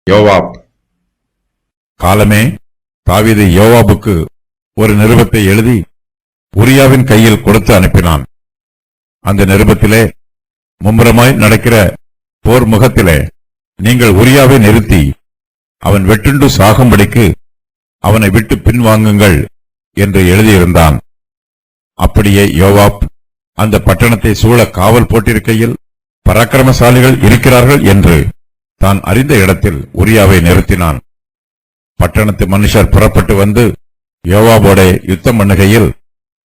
யோவாப். காலமே தாவீது யோவாபுக்கு ஒரு நிருபத்தை எழுதி உரியாவின் கையில் கொடுத்து அனுப்பினான். அந்த நிருபத்திலே, மும்முரமாய் நடக்கிற போர் முகத்திலே நீங்கள் உரியாவை நிறுத்தி அவன் வெட்டுண்டு சாகும்படிக்கு அவனை விட்டு பின்வாங்குங்கள் என்று எழுதியிருந்தான். அப்படியே யோவாப் அந்த பட்டணத்தை சூழ காவல் போட்டிருக்கையில் பராக்கிரமசாலிகள் இருக்கிறார்கள் என்று தான் அறிந்த இடத்தில் உரியாவை நிறுத்தினான். பட்டணத்து மனுஷர் புறப்பட்டு வந்து யோவாபோடே யுத்தம் பண்ணுகையில்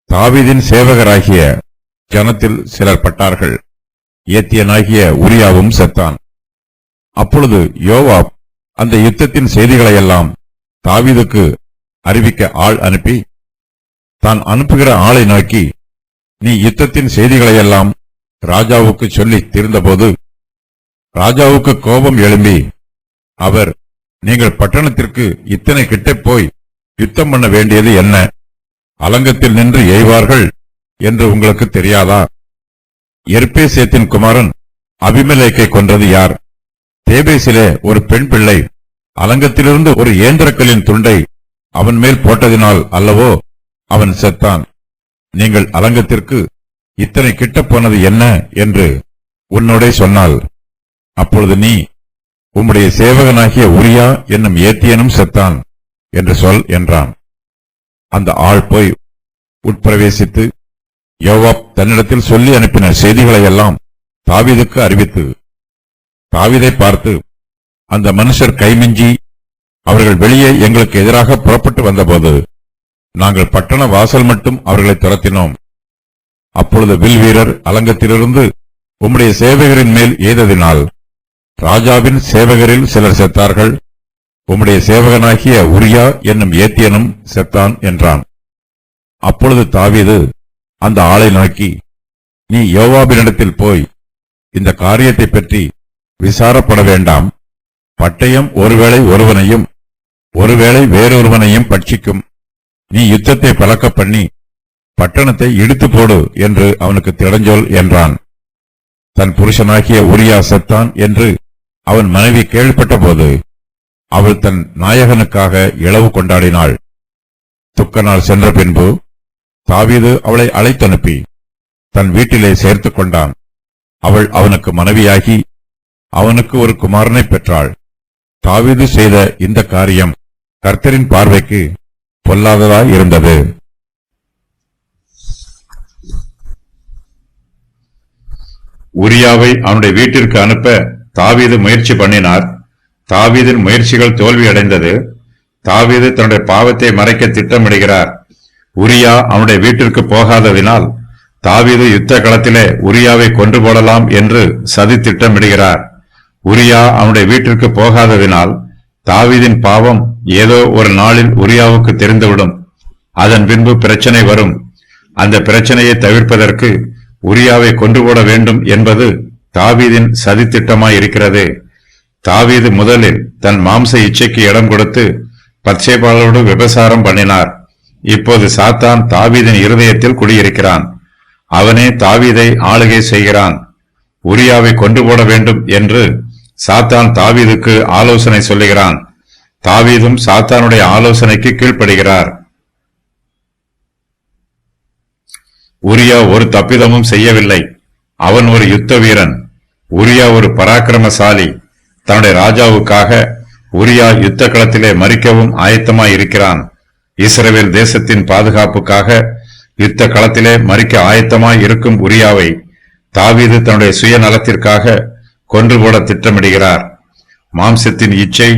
தாவீதின் சேவகராகிய ஜனத்தில் சிலர் பட்டார்கள். ஏத்தியனாகிய உரியாவும் செத்தான். அப்பொழுது யோவாப் அந்த யுத்தத்தின் செய்திகளையெல்லாம் தாவீதுக்கு அறிவிக்க ஆள் அனுப்பி, தான் அனுப்புகிற ஆளை நோக்கி, நீ யுத்தத்தின் செய்திகளையெல்லாம் ராஜாவுக்கு சொல்லி தீர்ந்தபோது ராஜாவுக்கு கோபம் எழும்பி, அவர், நீங்கள் பட்டணத்திற்கு இத்தனை கிட்ட போய் யுத்தம் பண்ண வேண்டியது என்ன? அலங்கத்தில் நின்று எய்வார்கள் என்று உங்களுக்கு தெரியாதா? எர்பேசேத்தின் குமாரன் அபிமெலேக்கை கொன்றது யார்? தேபேசிலே ஒரு பெண் பிள்ளை அலங்கத்திலிருந்து ஒரு ஏந்திரக்கல்லின் துண்டை அவன் மேல் போட்டதினால் அல்லவோ அவன் செத்தான். நீங்கள் அலங்கத்திற்கு இத்தனை கிட்ட போனது என்ன என்று உன்னோடே சொன்னால், அப்பொழுது நீ, உம்முடைய சேவகனாகிய உரியா என்னும் ஏத்தியனும் செத்தான் என்று சொல் என்றான். அந்த ஆள் போய் உட்பிரவேசித்து யோவாப் தன்னிடத்தில் சொல்லி அனுப்பின செய்திகளையெல்லாம் தாவீதுக்கு அறிவித்து, தாவீதை பார்த்து, அந்த மனுஷர் கைமிஞ்சி அவர்கள் வெளியே எங்களுக்கு எதிராக புறப்பட்டு வந்தபோது நாங்கள் பட்டண வாசல் மட்டும் அவர்களை துரத்தினோம். அப்பொழுது வில் வீரர் அலங்கத்திலிருந்து உம்முடைய சேவகரின் மேல் எய்ததினால் ராஜாவின் சேவகரில் சிலர் செத்தார்கள். உம்முடைய சேவகனாகிய உரியா என்னும் ஏத்தியனும் செத்தான் என்றான். அப்பொழுது தாவீது அந்த ஆளை நோக்கி, நீ யோவாபினிடத்தில் போய் இந்த காரியத்தை பற்றி விசாரப்பட வேண்டாம். பட்டயம் ஒருவேளை ஒருவனையும் ஒருவேளை வேறொருவனையும் பட்சிக்கும். நீ யுத்தத்தை பழக்க பண்ணி பட்டணத்தை இடித்து போடு என்று அவனுக்கு திடஞ்சொல் என்றான். தன் புருஷனாகிய உரியா செத்தான் என்று அவன் மனைவி கேள்விப்பட்ட போது அவள் தன் நாயகனுக்காக இளவு கொண்டாடினாள். துக்க நாள் சென்ற பின்பு தாவீது அவளை அழைத்தனுப்பி தன் வீட்டிலே சேர்த்துக் கொண்டான். அவள் அவனுக்கு மனைவியாகி அவனுக்கு ஒரு குமாரனை பெற்றாள். தாவீது செய்த இந்த காரியம் கர்த்தரின் பார்வைக்கு பொல்லாததாய் இருந்தது. உரியாவை அவனுடைய வீட்டிற்கு அனுப்ப தாவீது முயற்சி பண்ணினார். தாவீதின் முயற்சிகள் தோல்வியடைந்தது. தாவீது தன்னுடைய பாவத்தை மறைக்க திட்டமிடுகிறார். உரியா அவனுடைய வீட்டிற்கு போகாததினால் தாவீது யுத்த களத்திலே உரியாவை கொன்று போடலாம் என்று சதி திட்டமிடுகிறார். உரியா அவனுடைய வீட்டிற்கு போகாததினால் தாவீதின் பாவம் ஏதோ ஒரு நாளில் உரியாவுக்கு தெரிந்துவிடும். அதன் பின்பு பிரச்சனை வரும். அந்த பிரச்சனையை தவிர்ப்பதற்கு உரியாவை கொன்று போட வேண்டும் என்பது தாவீதின் சதி திட்டமாயிருக்கிறது. தாவீது முதலில் தன் மாம்ச இச்சைக்கு இடம் கொடுத்து பத்சேபாளோடு விபசாரம் பண்ணினார். இப்போது சாத்தான் தாவீதின் இருதயத்தில் குடியிருக்கிறான். அவனே தாவீதை ஆளுகை செய்கிறான். உரியாவை கொண்டு போட வேண்டும் என்று சாத்தான் தாவீதுக்கு ஆலோசனை சொல்லுகிறான். தாவீதும் சாத்தானுடைய ஆலோசனைக்கு கீழ்ப்படுகிறார். உரியா ஒரு தப்பிதமும் செய்யவில்லை. அவன் ஒரு யுத்த வீரன். உரியா ஒரு பராக்கிரமசாலி. தன்னுடைய ராஜாவுக்காக உரியா யுத்த களத்திலே மரிக்கவும் ஆயத்தமாயிருக்கிறான். இஸ்ரவேல் தேசத்தின் பாதுகாப்புக்காக யுத்த களத்திலே மரிக்க ஆயத்தமாய் இருக்கும் உரியாவை தாவீது தன்னுடைய சுயநலத்திற்காக கொன்று போட திட்டமிடுகிறார். மாம்சத்தின் இச்சை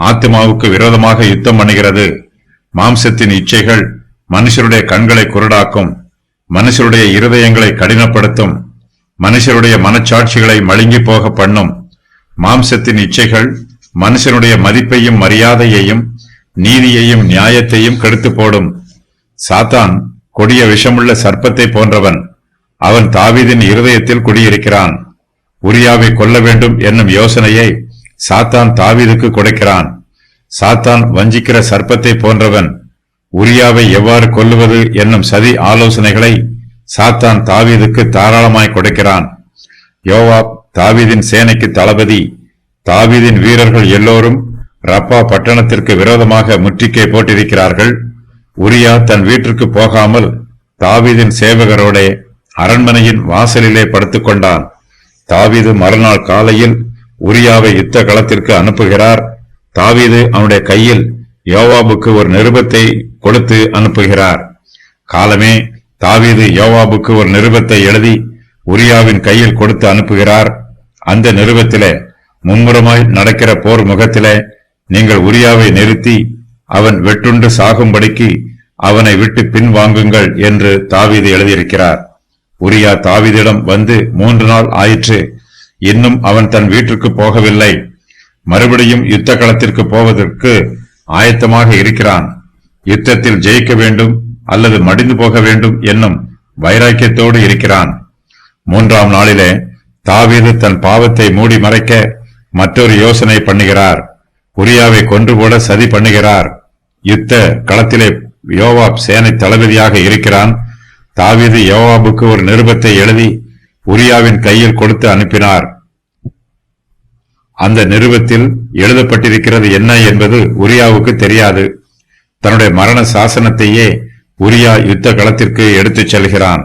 ஆத்மாவுக்கு விரோதமாக யுத்தம் பண்ணுகிறது. மாம்சத்தின் இச்சைகள் மனுஷருடைய கண்களை குருடாக்கும். மனுஷருடைய இருதயங்களை கடினப்படுத்தும். மனுஷருடைய மனச்சாட்சிகளை மழுங்கி போக பண்ணும். மாம்சத்தின் இச்சைகள் மனுஷனுடைய மதிப்பையும் மரியாதையையும் நீதியையும் நியாயத்தையும் கெடுத்து போடும். சாத்தான் கொடிய விஷமுள்ள சர்ப்பத்தை போன்றவன். அவன் தாவீதின் இருதயத்தில் குடியிருக்கிறான். உரியாவை கொல்ல வேண்டும் என்னும் யோசனையை சாத்தான் தாவீதுக்கு கொடுக்கிறான். சாத்தான் வஞ்சிக்கிற சர்ப்பத்தை போன்றவன். உரியாவை எவ்வாறு கொல்லுவது என்னும் சதி ஆலோசனைகளை சாத்தான் தாவீதுக்கு தாராளமாய் கொடுக்கிறான். யோவாப் தாவீதின் சேனைக்கு தளபதி. தாவீதின் வீரர்கள் எல்லோரும் ரப்பா பட்டணத்திற்கு விரோதமாக முற்றுகை போட்டிருக்கிறார்கள். உரியா தன் வீட்டிற்கு போகாமல் தாவீதின் சேவகரோடே அரண்மனையின் வாசலிலே படுத்துக் கொண்டான். தாவீது மறுநாள் காலையில் உரியாவை யுத்த களத்திற்கு அனுப்புகிறார். தாவீது அவனுடைய கையில் யோவாபுக்கு ஒரு நிருபத்தை கொடுத்து அனுப்புகிறார். காலமே தாவீது யோவாபுக்கு ஒரு நிருபத்தை எழுதி உரியாவின் கையில் கொடுத்து அனுப்புகிறார். அந்த நிருபத்திலே மும்முரமாய் நடக்கிற போர் முகத்திலே நீங்கள் உரியாவை நிறுத்தி அவன் வெட்டுண்டு சாகும்படிக்கு அவனை விட்டு பின்வாங்குங்கள் என்று தாவீது எழுதியிருக்கிறார். உரியா தாவீதிடம் வந்து 3 நாள் ஆயிற்று, இன்னும் அவன் தன் வீட்டிற்கு போகவில்லை. மறுபடியும் யுத்த களத்திற்கு போவதற்கு ஆயத்தமாக இருக்கிறான். யுத்தத்தில் ஜெயிக்க வேண்டும் அல்லது மடிந்து போக வேண்டும் என்னும் வைராக்கியத்தோடு இருக்கிறான். 3ஆம் நாளிலே தாவீது தன் பாவத்தை மூடி மறைக்க மற்றொரு யோசனை பண்ணுகிறார். உரியாவை கொன்று போட சதி பண்ணுகிறார். யுத்த களத்திலே யோவாப் சேனை தளபதியாக இருக்கிறான். தாவீது யோவாபுக்கு ஒரு நிருபத்தை எழுதி உரியாவின் கையில் கொடுத்து அனுப்பினார். அந்த நிருபத்தில் எழுதப்பட்டிருக்கிறது என்ன என்பது உரியாவுக்கு தெரியாது. தன்னுடைய மரண சாசனத்தையே உரியா யுத்த களத்திற்கு எடுத்துச் செல்கிறான்.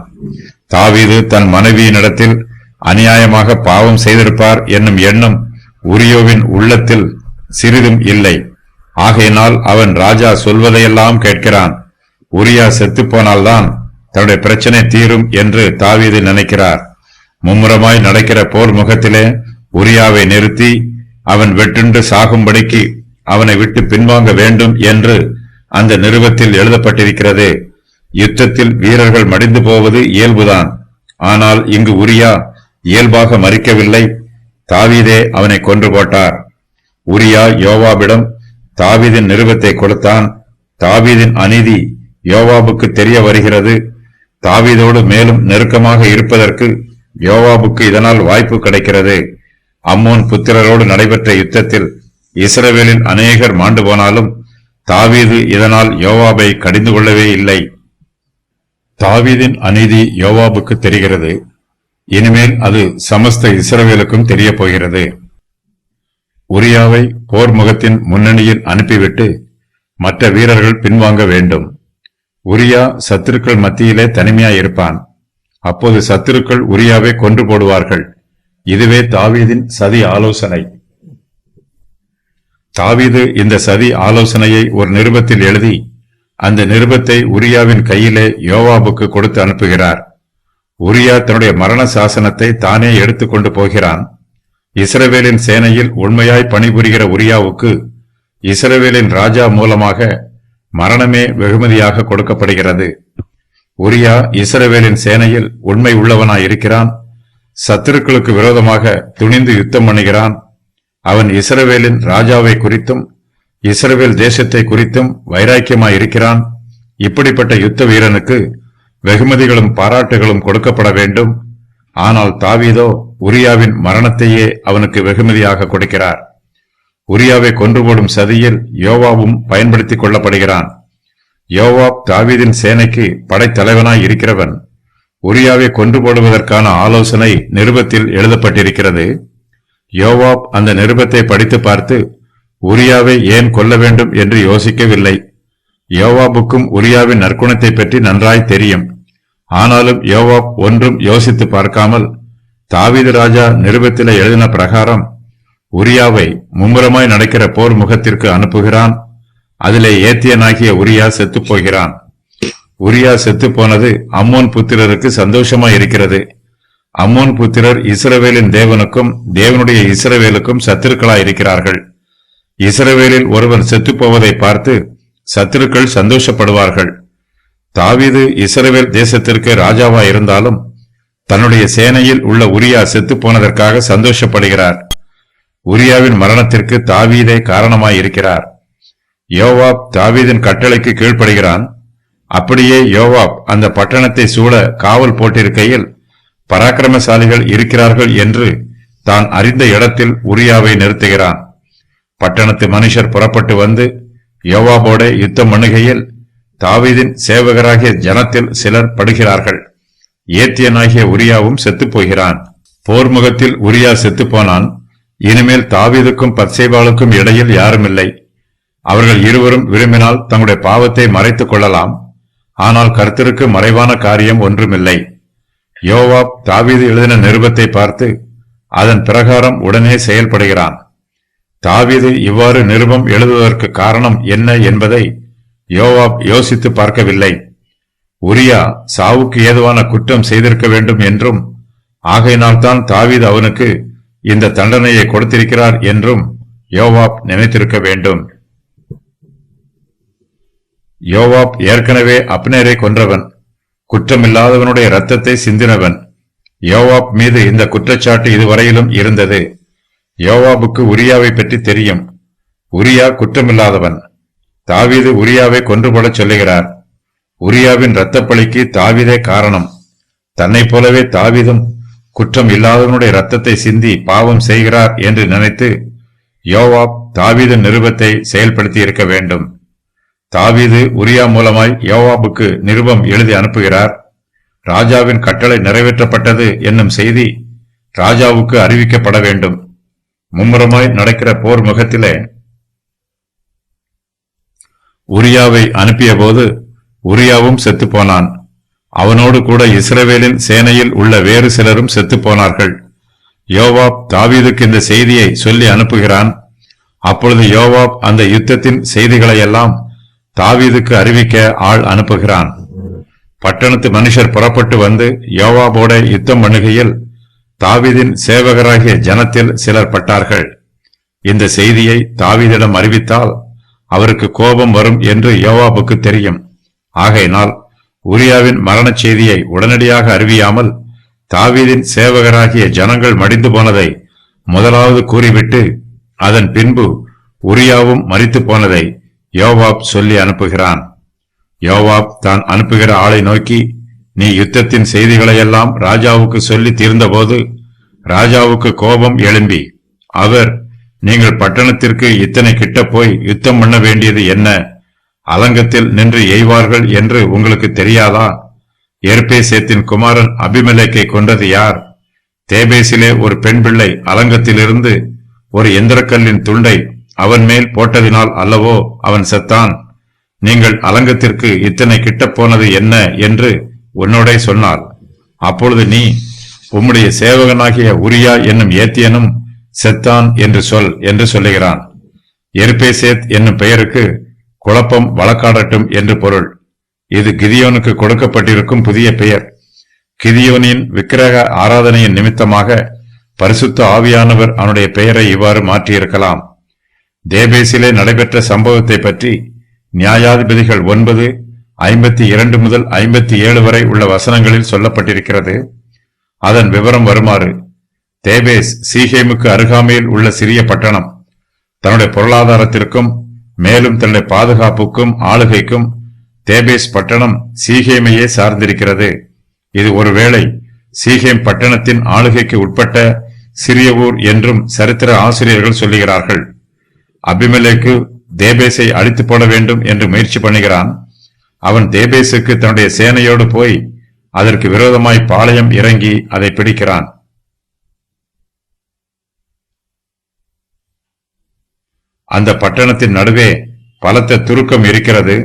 தாவீது தன் மனைவியினிடத்தில் அநியாயமாக பாவம் செய்திருப்பார் என்னும் எண்ணம் உரியோவின் உள்ளத்தில் சிறிதும் இல்லை. ஆகையினால் அவன் ராஜா சொல்வதையெல்லாம் கேட்கிறான். உரியா செத்துப்போனால்தான் தன்னுடைய பிரச்சனை தீரும் என்று தாவீது நினைக்கிறார். மும்முரமாய் நடக்கிற போர் முகத்திலே உரியாவை நிறுத்தி அவன் வெட்டுண்டு சாகும்படிக்கு அவனை விட்டு பின்வாங்க வேண்டும் என்று அந்த நிருபத்தில் எழுதப்பட்டிருக்கிறது. யுத்தத்தில் வீரர்கள் மடிந்து போவது இயல்புதான். ஆனால் இங்கு உரியா இயல்பாக மறிக்கவில்லை. தாவீதே அவனை கொன்று போட்டார். உரியா யோவாபிடம் தாவீதின் நிருபத்தை கொடுத்தான். தாவீதின் அநீதி யோவாபுக்கு தெரிய வருகிறது. தாவீதோடு மேலும் நெருக்கமாக இருப்பதற்கு யோவாபுக்கு இதனால் வாய்ப்பு கிடைக்கிறது. அம்மோன் புத்திரரோடு நடைபெற்ற யுத்தத்தில் இஸ்ரவேலில் அநேகர் மாண்டு போனாலும் தாவீது இதனால் யோவாபை கடிந்து கொள்ளவே இல்லை. தாவீதின் அநீதி யோவாபுக்கு தெரிகிறது. இனிமேல் அது சமஸ்த இஸ்ரவேலுக்கும் தெரிய போகிறது. உரியாவை போர் முகத்தின் முன்னணியில் அனுப்பிவிட்டு மற்ற வீரர்கள் பின்வாங்க வேண்டும். உரியா சத்துருக்கள் மத்தியிலே தனிமையாயிருப்பான். அப்போது சத்துருக்கள் உரியாவை கொன்று போடுவார்கள். இதுவே தாவீதின் சதி ஆலோசனை. தாவீது இந்த சதி ஆலோசனையை ஒரு நிருபத்தில் எழுதி அந்த நிருபத்தை உரியாவின் கையிலே யோவாபுக்கு கொடுத்து அனுப்புகிறார். உரியா தன்னுடைய மரண சாசனத்தை தானே எடுத்துக்கொண்டு போகிறான். இஸ்ரவேலின் சேனையில் உண்மையாய் பணிபுரிகிற உரியாவுக்கு இஸ்ரவேலின் ராஜா மூலமாக மரணமே வெகுமதியாக கொடுக்கப்படுகிறது. உரியா இஸ்ரவேலின் சேனையில் உண்மை உள்ளவனாய் இருக்கிறான். சத்துருக்களுக்கு விரோதமாக துணிந்து யுத்தம் பண்ணுகிறான். அவன் இஸ்ரவேலின் ராஜாவை குறித்தும் இஸ்ரவேல் தேசத்தை குறித்தும் வைராக்கியமாய் இருக்கிறான். இப்படிப்பட்ட யுத்த வீரனுக்கு வெகுமதிகளும் பாராட்டுகளும் கொடுக்கப்பட வேண்டும். ஆனால் தாவீதோ உரியாவின் மரணத்தையே அவனுக்கு வெகுமதியாக கொடுக்கிறார். உரியாவை கொன்று போடும் சதியில் யோவாபும் பயன்படுத்திக் கொள்ளப்படுகிறான். யோவாப் தாவீதின் சேனைக்கு படைத்தலைவனாய் இருக்கிறவன். உரியாவை கொன்று போடுவதற்கான ஆலோசனை நிருபத்தில் எழுதப்பட்டிருக்கிறது. யோவாப் அந்த நிருபத்தை படித்து பார்த்து உரியாவை ஏன் கொல்ல வேண்டும் என்று யோசிக்கவில்லை. யோவாபுக்கும் உரியாவின் நற்குணத்தை பற்றி நன்றாய் தெரியும். ஆனாலும் யோவாப் ஒன்றும் யோசித்து பார்க்காமல் தாவீது ராஜா நிருபத்திலே எழுதின பிரகாரம் உரியாவை மும்முரமாய் நடக்கிற போர் முகத்திற்கு அனுப்புகிறான். அதிலே ஏத்தியனாகிய உரியா செத்துப் போகிறான். உரியா செத்துப் போனது அம்மோன் புத்திரருக்கு சந்தோஷமாய் இருக்கிறது. அம்மோன் புத்திரர் இஸ்ரவேலின் தேவனுக்கும் தேவனுடைய இஸ்ரவேலுக்கும் சத்துருக்களாய் இருக்கிறார்கள். இஸ்ரவேலில் ஒருவன் செத்துப் போவதை பார்த்து சத்துருக்கள் சந்தோஷப்படுவார்கள். தாவீது இஸ்ரவேல் தேசத்திற்கு ராஜாவாய் இருந்தாலும் தன்னுடைய சேனையில் உள்ள உரியா செத்துப் போனதற்காக சந்தோஷப்படுகிறார். உரியாவின் மரணத்திற்கு தாவீதே காரணமாய் இருக்கிறார். யோவாப் தாவீதின் கட்டளைக்கு கீழ்ப்படுகிறான். அப்படியே யோவாப் அந்த பட்டணத்தை சூழ காவல் போட்டிருக்கையில் பராக்கிரமசாலிகள் இருக்கிறார்கள் என்று தான் அறிந்த இடத்தில் உரியாவை நிறுத்துகிறான். பட்டணத்து மனுஷர் புறப்பட்டு வந்து யோவாபோட யுத்தம் பண்ணுகையில் தாவீதின் சேவகராகிய ஜனத்தில் சிலர் படுகிறார்கள். ஏத்தியனாகிய உரியாவும் செத்துப் போகிறான். போர் முகத்தில் உரியா செத்துப்போனான். இனிமேல் தாவீதுக்கும் பத்சேபாளுக்கும் இடையில் யாருமில்லை. அவர்கள் இருவரும் விரும்பினால் தங்களுடைய பாவத்தை மறைத்துக் கொள்ளலாம். ஆனால் கர்த்தருக்கு மறைவான காரியம் ஒன்றுமில்லை. யோவாப் தாவீது எழுதின நிருபத்தை பார்த்து அதன் பிரகாரம் உடனே செயல்படுகிறான். தாவீது இவ்வாறு நிருபம் எழுதுவதற்கு காரணம் என்ன என்பதை யோவாப் யோசித்து பார்க்கவில்லை. உரியா சாவுக்கு ஏதுவான குற்றம் செய்திருக்க வேண்டும் என்றும் ஆகையினால்தான் தாவீது அவனுக்கு இந்த தண்டனையை கொடுத்திருக்கிறார் என்றும் யோவாப் நினைத்திருக்க வேண்டும். யோவாப் ஏற்கனவே அப்னேரை கொன்றவன், குற்றமில்லாதவனுடைய இரத்தத்தை சிந்தினவன். யோவாப் மீது இந்த குற்றச்சாட்டு இதுவரையிலும் இருந்தது. யோவாபுக்கு உரியாவை பற்றி தெரியும். உரியா குற்றமில்லாதவன். தாவீது உரியாவை கொன்றுபோடச் சொல்லுகிறார். உரியாவின் இரத்தப்பழிக்கு தாவீதே காரணம். தன்னைப் போலவே தாவீதும் குற்றம் இல்லாதவனுடைய இரத்தத்தை சிந்தி பாவம் செய்கிறார் என்று நினைத்து யோவாப் தாவீதின் நிருபத்தை செயல்படுத்தி இருக்க வேண்டும். தாவீது உரியா மூலமாய் யோவாபுக்கு நிருபம் எழுதி அனுப்புகிறார். ராஜாவின் கட்டளை நிறைவேற்றப்பட்டது என்னும் செய்தி ராஜாவுக்கு அறிவிக்கப்பட வேண்டும். மும்முரமாய் நடக்கிற போர் முகத்திலே உரியாவை அனுப்பிய போது உரியாவும் செத்துப்போனான். அவனோடு கூட இஸ்ரவேலின் சேனையில் உள்ள வேறு சிலரும் செத்துப்போனார்கள். யோவாப் தாவீதுக்கு இந்த செய்தியை சொல்லி அனுப்புகிறான். அப்பொழுது யோவாப் அந்த யுத்தத்தின் செய்திகளையெல்லாம் தாவீதுக்கு அறிவிக்க ஆள் அனுப்புகிறான். பட்டணத்து மனுஷர் புறப்பட்டு வந்து யோவாபோட யுத்தம் பண்ணுகையில் தாவீதின் சேவகராகிய ஜனத்தில் சிலர் பட்டார்கள். இந்த செய்தியை தாவீதிடம் அறிவித்தால் அவருக்கு கோபம் வரும் என்று யோவாபுக்கு தெரியும். ஆகையினால் உரியாவின் மரணச் செய்தியை உடனடியாக அறிவியாமல் தாவீதின் சேவகராகிய ஜனங்கள் மடிந்து போனதை முதலாவது கூறிவிட்டு அதன் பின்பு உரியாவும் மரித்து போனதை யோவாப் சொல்லி அனுப்புகிறான். யோவாப் தான் அனுப்புகிற ஆளை நோக்கி, நீ யுத்தத்தின் செய்திகளையெல்லாம் ராஜாவுக்கு சொல்லி தீர்ந்தபோது ராஜாவுக்கு கோபம் எழும்பி அவர், நீங்கள் பட்டணத்திற்கு இத்தனை கிட்ட போய் யுத்தம் பண்ண வேண்டியது என்ன? அலங்கத்தில் நின்று எய்வார்கள் என்று உங்களுக்கு தெரியாதா? எர்பேசேத்தின் குமாரன் அபிமெலேக்கை கொண்டது யார்? தேபேசிலே ஒரு பெண் பிள்ளை அலங்கத்திலிருந்து ஒரு எந்திரக்கல்லின் துண்டை அவன் மேல் போட்டதினால் அல்லவோ அவன் செத்தான். நீங்கள் அலங்கத்திற்கு இத்தனை கிட்ட போனது என்ன என்று உன்னோடே சொன்னாள். அப்பொழுது நீ, உம்முடைய சேவகனாகிய உரியா என்னும் ஏத்தியனும் செத்தான் என்று சொல் என்று சொல்லுகிறான். எர்பேசேத் என்னும் பெயருக்கு குழப்பம் வழக்காடட்டும் என்று பொருள். இது கிதியோனுக்கு கொடுக்கப்பட்டிருக்கும் புதிய பெயர். கிதியோனின் விக்கிரக ஆராதனையின் நிமித்தமாக பரிசுத்த ஆவியானவர் அவனுடைய பெயரை இவ்வாறு மாற்றியிருக்கலாம். தேபேசிலே நடைபெற்ற சம்பவத்தை பற்றி நியாயாதிபதிகள் 9:52 முதல் 57 வரை உள்ள வசனங்களில் சொல்லப்பட்டிருக்கிறது. அதன் விவரம் வருமாறு: தேபேஸ் சீகேமுக்கு அருகாமையில் உள்ள சிறிய பட்டணம். தன்னுடைய பொருளாதாரத்திற்கும் மேலும் தன்னுடைய பாதுகாப்புக்கும் ஆளுகைக்கும் தேபேஸ் பட்டணம் சீகேமையே சார்ந்திருக்கிறது. இது ஒருவேளை சீகேம் பட்டணத்தின் ஆளுகைக்கு உட்பட்ட சிறிய ஊர் என்றும் சரித்திர ஆசிரியர்கள் சொல்லுகிறார்கள். அபிமெலேக்கு தேபேசை அழித்து போட வேண்டும் என்று முயற்சி பண்ணுகிறான். அவன் தேபேசுக்கு தன்னுடைய சேனையோடு போய் அதற்கு விரோதமாய் பாளையம் இறங்கி அதை பிடிக்கிறான். அந்த பட்டணத்தின் நடுவே பலத்த துருக்கம் இருக்கிறது.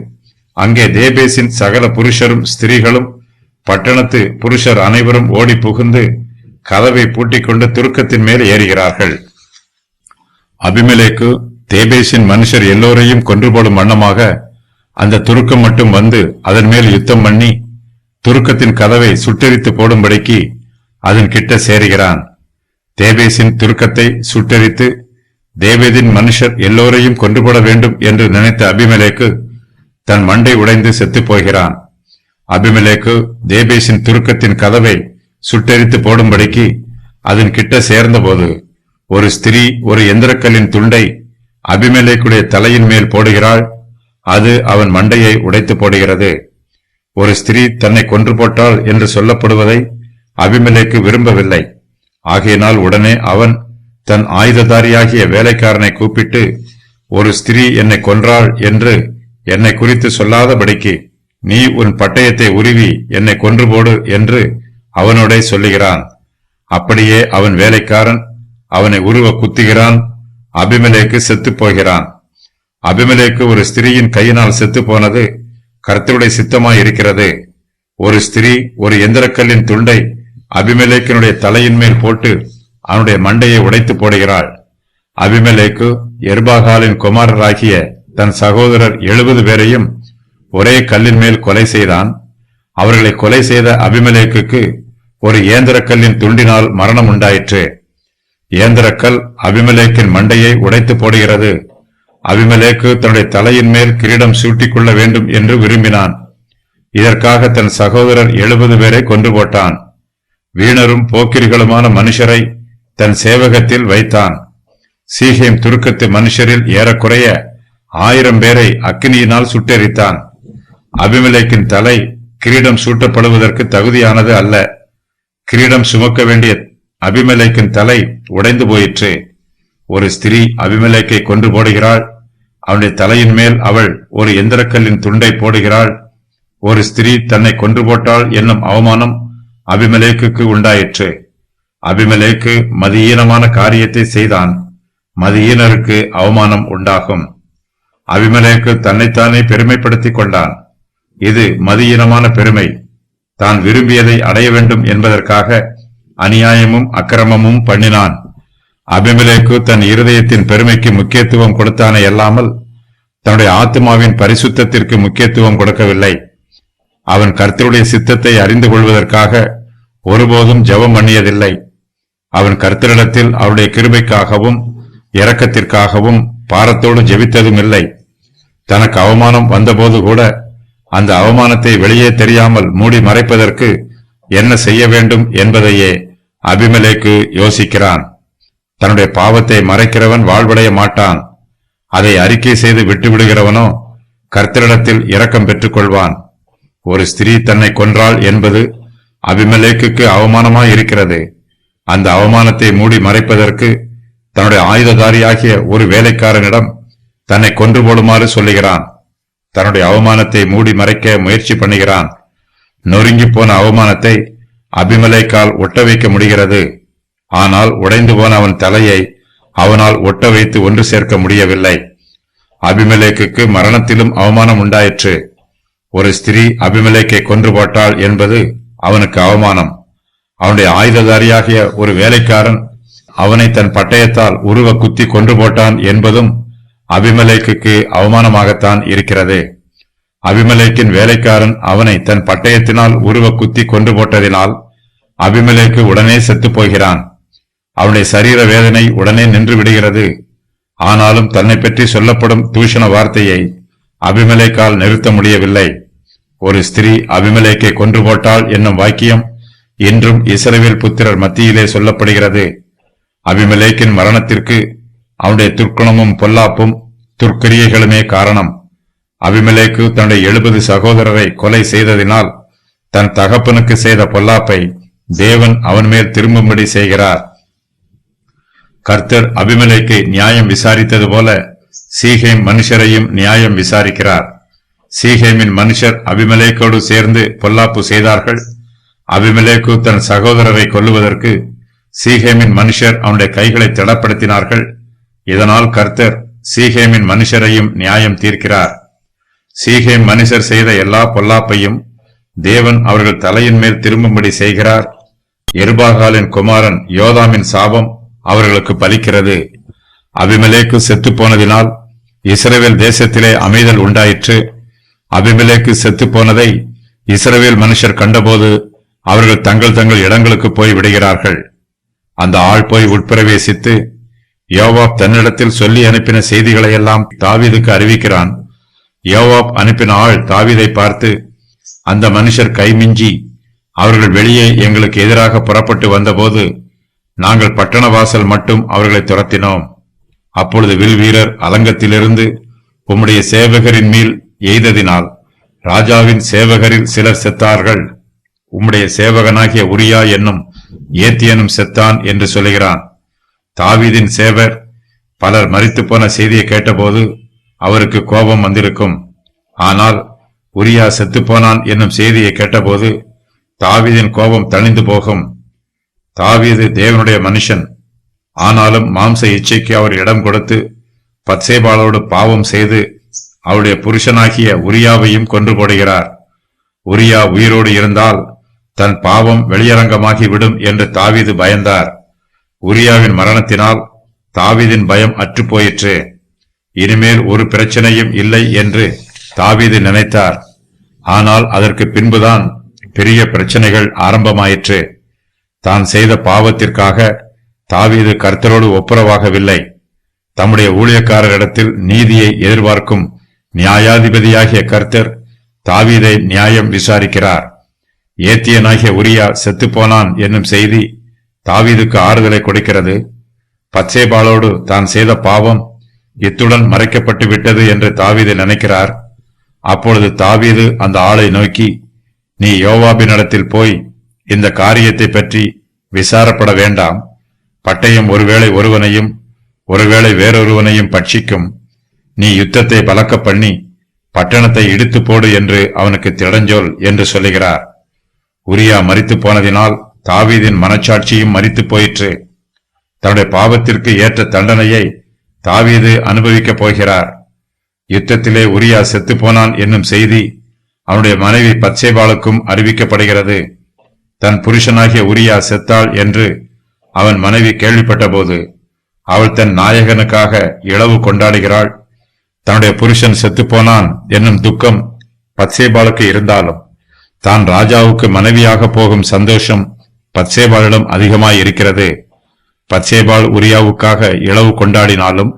அங்கே தேபேசின் சகல புருஷரும் ஸ்திரீகளும் பட்டணத்து புருஷர் அனைவரும் ஓடி புகுந்து கதவை பூட்டிக் கொண்டு துருக்கத்தின் மேல் ஏறுகிறார்கள். அபிமெலேக்கு தேபேசின் மனுஷர் எல்லோரையும் கொன்று போடும் வண்ணமாக அந்த துருக்கம் மட்டும் வந்து அதன் மேல் யுத்தம் பண்ணி துருக்கத்தின் கதவை சுட்டெரித்து போடும்படிக்கு அதன் கிட்ட சேருகிறான். தேபேசின் துருக்கத்தை சுட்டெரித்து தேவேதின் மனுஷர் எல்லோரையும் கொன்றுபோட வேண்டும் என்று நினைத்த அபிமெலேக்கு தன் மண்டை உடைந்து செத்துப் போகிறான். அபிமெலேக்கு தேபேசின் துருக்கத்தின் கதவை சுட்டெரித்து போடும்படிக்கு அதன் கிட்ட சேர்ந்தபோது ஒரு ஸ்திரீ ஒரு எந்திரக்கல்லின் துண்டை அபிமெலேக்குடைய தலையின் மேல் போடுகிறாள். அது அவன் மண்டையை உடைத்து போடுகிறது. ஒரு ஸ்திரீ தன்னை கொன்று போட்டாள் என்று சொல்லப்படுவதை அபிமெலேக்கு விரும்பவில்லை. ஆகையினால் உடனே அவன் தன் ஆயுததாரியாகிய வேலைக்காரனை கூப்பிட்டு, ஒரு ஸ்திரீ என்னை கொன்றாள் என்று என்னை குறித்து சொல்லாதபடிக்கு நீ உன் பட்டயத்தை உருவி என்னை கொன்று போடு என்று அவனோட சொல்லுகிறான். அப்படியே அவன் வேலைக்காரன் அவனை உருவ குத்துகிறான். அபிமெலேக்கு செத்துப் போகிறான். அபிமெலேக்கு ஒரு ஸ்திரீயின் கையினால் செத்து போனது கர்த்தருடைய சித்தமாய் இருக்கிறது. ஒரு ஸ்திரீ ஒரு எந்திரக்கல்லின் துண்டை அபிமெலேக்கினுடைய தலையின் மேல் போட்டு அவனுடைய மண்டையை உடைத்து போடுகிறாள். அபிமெலேக்கு எர்பாகாலின் குமாரராகிய தன் சகோதரர் 70 பேரையும் ஒரே கல்லின் மேல் கொலை செய்தான். அவர்களை கொலை செய்த அபிமெலேக்குக்கு ஒரு ஏந்திரக்கல்லின் துண்டினால் மரணம் உண்டாயிற்று. ஏந்திரக்கல் அபிமெலேக்கின் மண்டையை உடைத்து போடுகிறது. அபிமெலேக்கு தன்னுடைய தலையின் மேல் கிரீடம் சூட்டிக்கொள்ள வேண்டும் என்று விரும்பினான். இதற்காக தன் சகோதரர் 70 பேரை கொன்று போட்டான். வீணரும் போக்கிரிகளுமான மனுஷரை தன் சேவகத்தில் வைத்தான். சீகேம் துருக்கத்து மனுஷரில் ஏறக்குறைய 1000 பேரை அக்கினியினால் சுட்டெரித்தான். அபிமெலேக்கின் தலை கிரீடம் சூட்டப்படுவதற்கு தகுதியானது அல்ல. கிரீடம் சுமக்க வேண்டிய அபிமெலேக்கின் தலை உடைந்து போயிற்று. ஒரு ஸ்திரீ அபிமெலேக்கை கொன்று போடுகிறாள். அவனுடைய தலையின் மேல் அவள் ஒரு எந்திரக்கல்லின் துண்டை போடுகிறாள். ஒரு ஸ்திரீ தன்னை கொன்று போட்டாள் என்னும் அவமானம் அபிமெலேக்குக்கு உண்டாயிற்று. அபிமெலேக்கு மதியீனமான காரியத்தை செய்தான். மதியீனருக்கு அவமானம் உண்டாகும். அபிமெலேக்கு தன்னைத்தானே பெருமைப்படுத்திக் கொண்டான். இது மதியீனமான பெருமை. தான் விரும்பியதை அடைய வேண்டும் என்பதற்காக அநியாயமும் அக்கிரமமும் பண்ணினான். அபிமெலேக்கு தன் இருதயத்தின் பெருமைக்கு முக்கியத்துவம் கொடுத்தானே அல்லாமல் தன்னுடைய ஆத்மாவின் பரிசுத்தத்திற்கு முக்கியத்துவம் கொடுக்கவில்லை. அவன் கர்த்தருடைய சித்தத்தை அறிந்து கொள்வதற்காக ஒருபோதும் ஜெபம் பண்ணியதில்லை. அவன் கர்த்தரிடத்தில் அவருடைய கிருபைக்காகவும் இரக்கத்திற்காகவும் பாரத்தோடு ஜெபித்ததும் இல்லை. தனக்கு அவமானம் வந்தபோது கூட அந்த அவமானத்தை வெளியே தெரியாமல் மூடி மறைப்பதற்கு என்ன செய்ய வேண்டும் என்பதையே அபிமெலேக்கு யோசிக்கிறான். தன்னுடைய பாவத்தை மறைக்கிறவன் வாழ்வடைய மாட்டான். அதை அறிக்கை செய்து விட்டுவிடுகிறவனோ கர்த்தரிடத்தில் இரக்கம் பெற்றுக் கொள்வான். ஒரு ஸ்திரீ தன்னை கொன்றாள் என்பது அபிமெலேக்குக்கு அவமானமாய் இருக்கிறது. அந்த அவமானத்தை மூடி மறைப்பதற்கு தன்னுடைய ஆயுததாரியாகிய ஒரு வேலைக்காரனிடம் தன்னை கொன்று போடுமாறு சொல்லுகிறான். தன்னுடைய அவமானத்தை மூடி மறைக்க முயற்சி பண்ணுகிறான். நொறுங்கி போன அவமானத்தை அபிமெலேக்கால் ஒட்ட வைக்க முடிகிறது. ஆனால் உடைந்து போன அவன் தலையை அவனால் ஒட்ட வைத்து ஒன்று சேர்க்க முடியவில்லை. அபிமெலேக்குக்கு மரணத்திலும் அவமானம் உண்டாயிற்று. ஒரு ஸ்திரீ அபிமெலேக்கை கொன்று போட்டாள் என்பது அவனுக்கு அவமானம். அவனுடைய ஆயுததாரியாகிய ஒரு வேலைக்காரன் அவனை தன் பட்டயத்தால் உருவ குத்தி கொன்று போட்டான் என்பதும் அபிமெலேக்குக்கு அவமானமாகத்தான் இருக்கிறது. அபிமெலேக்கின் வேலைக்காரன் அவனை தன் பட்டயத்தினால் உருவ குத்தி கொன்று போட்டதினால் அபிமெலேக்கு உடனே செத்துப் போகிறான். அவனுடைய சரீர வேதனை உடனே நின்று விடுகிறது. ஆனாலும் தன்னை பற்றி சொல்லப்படும் தூஷண வார்த்தையை அபிமெலேக்கால் நிறுத்த முடியவில்லை. ஒரு ஸ்திரீ அபிமெலேக்கை கொன்று போட்டாள் என்னும் வாக்கியம் இன்றும் இஸ்ரவேல் புத்திரர் மத்தியிலே சொல்லப்படுகிறது. அபிமெலேக்கின் மரணத்திற்கு அவனுடைய துர்க்குணமும் பொல்லாப்பும் துர்க்கிரியைகளுமே காரணம். அபிமெலேக்கு தன்னுடைய 70 சகோதரரை கொலை செய்ததினால் தன் தகப்பனுக்கு செய்த பொல்லாப்பை தேவன் அவன் மேல் திரும்பும்படி செய்கிறார். கர்த்தர் அபிமெலேக்கை நியாயம் விசாரித்தது போல சீகேம் மனுஷரையும் நியாயம் விசாரிக்கிறார். சீகேமின் மனுஷர் அபிமெலேக்கோடு சேர்ந்து பொல்லாப்பு செய்தார்கள். அபிமெலேக்கு தன் சகோதரரை கொல்லுவதற்கு சீகேமின் மனுஷர் அவனுடைய கைகளை திடப்படுத்தினார்கள். இதனால் கர்த்தர் சீகேமின் மனுஷரையும் நியாயம் தீர்க்கிறார். சீகேம் மனுஷர் செய்த எல்லா பொல்லாப்பையும் தேவன் அவர்கள் தலையின் மேல் திரும்பும்படி செய்கிறார். எருபாகாலின் குமாரன் யோதாமின் சாபம் அவர்களுக்கு பலிக்கிறது. அபிமெலேக்கு செத்துப் போனதினால் இஸ்ரவேல் தேசத்திலே அமைதல் உண்டாயிற்று. அபிமெலேக்கு செத்துப் போனதை இஸ்ரவேல் மனுஷர் கண்டபோது அவர்கள் தங்கள் தங்கள் இடங்களுக்கு போய் விடுகிறார்கள். அந்த ஆள் போய் உட்பிரவேசித்து யோவாப் தன்னிடத்தில் சொல்லி அனுப்பின செய்திகளையெல்லாம் தாவீதுக்கு அறிவிக்கிறான். யோவாப் அனுப்பின ஆள் தாவீதை பார்த்து, அந்த மனுஷர் கைமிஞ்சி அவர்கள் வெளியே எங்களுக்கு எதிராக புறப்பட்டு வந்தபோது நாங்கள் பட்டண வாசல் மட்டும் அவர்களை துரத்தினோம். அப்பொழுது வில் வீரர் அலங்கத்திலிருந்து உம்முடைய சேவகரின் மேல் எய்ததினால் ராஜாவின் சேவகரில் சிலர் செத்தார்கள். உம்முடைய சேவகனாகிய உரியா என்னும் ஏத்தியனும் செத்தான் என்று சொல்லுகிறான். தாவீதின் சேவர் பலர் மரித்து போன செய்தியை கேட்டபோது அவருக்கு கோபம் வந்திருக்கும். ஆனால் உரியா செத்துப்போனான் என்னும் செய்தியை கேட்டபோது தாவீதின் கோபம் தணிந்து போகும். தாவீது தேவனுடைய மனுஷன். ஆனாலும் மாம்ச இச்சைக்கு அவர் இடம் கொடுத்து பத்சேபாளோடு பாவம் செய்து அவருடைய புருஷனாகிய உரியாவையும் கொன்று போடுகிறார். உரியா உயிரோடு இருந்தால் தன் பாவம் வெளியரங்கமாகி விடும் என்று தாவீது பயந்தார். உரியாவின் மரணத்தினால் தாவீதின் பயம் அற்று போயிற்று. இனிமேல் ஒரு பிரச்சனையும் இல்லை என்று தாவீது நினைத்தார். ஆனால் அதற்கு பின்புதான் பெரிய பிரச்சனைகள் ஆரம்பமாயிற்று. தான் செய்த பாவத்திற்காக தாவீது கர்த்தரோடு ஒப்புரவாகவில்லை. தம்முடைய ஊழியக்காரரிடத்தில் நீதியை எதிர்பார்க்கும் நியாயாதிபதியாகிய கர்த்தர் தாவீதை நியாயம் விசாரிக்கிறார். ஏத்தியனாகிய உரியா செத்துப்போனான் என்னும் செய்தி தாவீதுக்கு ஆறுதலை கொடுக்கிறது. பத்சேபாளோடு தான் செய்த பாவம் இத்துடன் மறைக்கப்பட்டு விட்டது என்று தாவீது நினைக்கிறார். அப்பொழுது தாவீது அந்த ஆளை நோக்கி, நீ யோவாபினிடத்தில் போய் இந்த காரியத்தை பற்றி விசாரப்பட வேண்டாம். பட்டயம் ஒருவேளை ஒருவனையும் ஒருவேளை வேறொருவனையும் பட்சிக்கும். நீ யுத்தத்தை பலக்க பண்ணி பட்டணத்தை இடித்து போடு என்று அவனுக்கு திடஞ்சொல் என்று சொல்லுகிறார். உரியா மரித்து போனதினால் தாவீதின் மனச்சாட்சியும் மரித்து போயிற்று. தன்னுடைய பாவத்திற்கு ஏற்ற தண்டனையை தாவீது அனுபவிக்கப் போகிறார். யுத்தத்திலே உரியா செத்து போனான் என்னும் செய்தி அவனுடைய மனைவி பத்சேபாளுக்கும் அறிவிக்கப்படுகிறது. தன் புருஷனாகிய உரியா செத்தாள் என்று அவன் மனைவி கேள்விப்பட்ட போது அவள் தன் நாயகனுக்காக இளவு கொண்டாடுகிறாள். தன்னுடைய புருஷன் செத்துப்போனான் என்னும் துக்கம் பத்சேபாளுக்கு இருந்தாலும் தான் ராஜாவுக்கு மனைவியாக போகும் சந்தோஷம் பத்சேபாளிடம் அதிகமாய் இருக்கிறது. பத்சேபாள் உரியாவுக்காக இளவு கொண்டாடினாலும்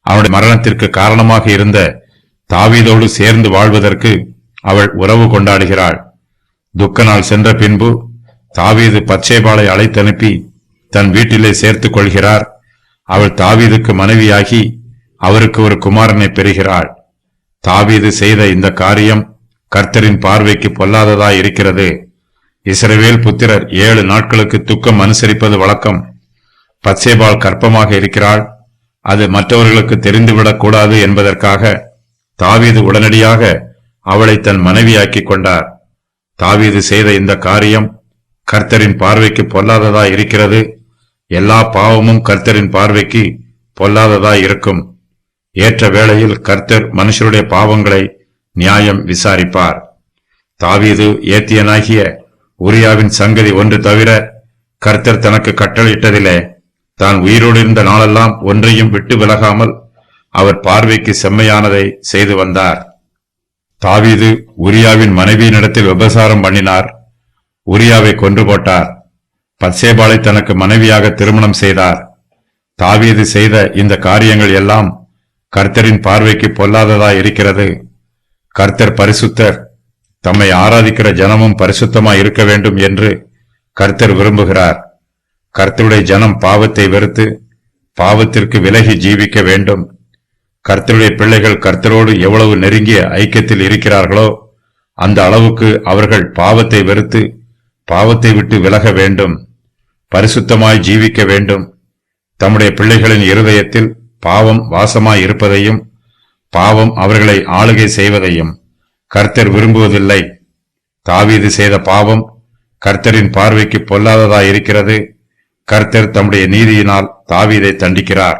அவனுடைய மரணத்திற்கு காரணமாக இருந்த தாவீதோடு சேர்ந்து வாழ்வதற்கு அவள் உறவு கொண்டாடுகிறாள். துக்க நாள் சென்ற பின்பு தாவீது பத்சேபாளை அழைத்தனுப்பி தன் வீட்டிலே சேர்த்துக் கொள்கிறார். அவள் தாவீதுக்கு மனைவியாகி அவருக்கு ஒரு குமாரனை பெறுகிறாள். தாவீது செய்த இந்த காரியம் கர்த்தரின் பார்வைக்கு பொல்லாததாய் இருக்கிறது. இஸ்ரவேல் புத்திரர் 7 நாட்களுக்கு துக்கம் அனுசரிப்பது வழக்கம். பத்சேபாள் கர்ப்பமாக இருக்கிறாள். அது மற்றவர்களுக்கு தெரிந்துவிடக் கூடாது என்பதற்காக தாவீது உடனடியாக அவளை தன் மனைவியாக்கிக் கொண்டார். தாவீது செய்த இந்த காரியம் கர்த்தரின் பார்வைக்கு பொல்லாததாய் இருக்கிறது. எல்லா பாவமும் கர்த்தரின் பார்வைக்கு பொல்லாததாய் இருக்கும். ஏற்ற வேளையில் கர்த்தர் மனுஷருடைய பாவங்களை நியாயம் விசாரிப்பார். தாவீது ஏத்தியனாகிய உரியாவின் சங்கதி ஒன்று தவிர கர்த்தர் தனக்கு கட்டளையிட்டதிலே தான் உயிரோடு இருந்த நாளெல்லாம் ஒன்றையும் விட்டு விலகாமல் அவர் பார்வைக்கு செம்மையானதை செய்து வந்தார். தாவீது உரியாவின் மனைவியினிடத்தில் விபசாரம் பண்ணினார். உரியாவை கொன்று போட்டார். பத்சேபாளை தனக்கு மனைவியாக திருமணம் செய்தார். தாவீது செய்த இந்த காரியங்கள் எல்லாம் கர்த்தரின் பார்வைக்கு பொல்லாததாய் இருக்கிறது. கர்த்தர் பரிசுத்தர், தம்மை ஆராதிக்கிற ஜனமும் பரிசுத்தமாய் இருக்க வேண்டும் என்று கர்த்தர் விரும்புகிறார். கர்த்தருடைய ஜனம் பாவத்தை வெறுத்து பாவத்திற்கு விலகி ஜீவிக்க வேண்டும். கர்த்தருடைய பிள்ளைகள் கர்த்தரோடு எவ்வளவு நெருங்கிய ஐக்கியத்தில் இருக்கிறார்களோ அந்த அளவுக்கு அவர்கள் பாவத்தை வெறுத்து பாவத்தை விட்டு விலக வேண்டும், பரிசுத்தமாய் ஜீவிக்க வேண்டும். தம்முடைய பிள்ளைகளின் இருதயத்தில் பாவம் வாசமாய் இருப்பதையும் பாவம் அவர்களை ஆளுகை செய்வதையும் கர்த்தர் விரும்புவதில்லை. தாவீது செய்த பாவம் கர்த்தரின் பார்வைக்கு பொல்லாததாய் இருக்கிறது. கர்த்தர் தம்முடைய நீதியினால் தாவீதை தண்டிக்கிறார்.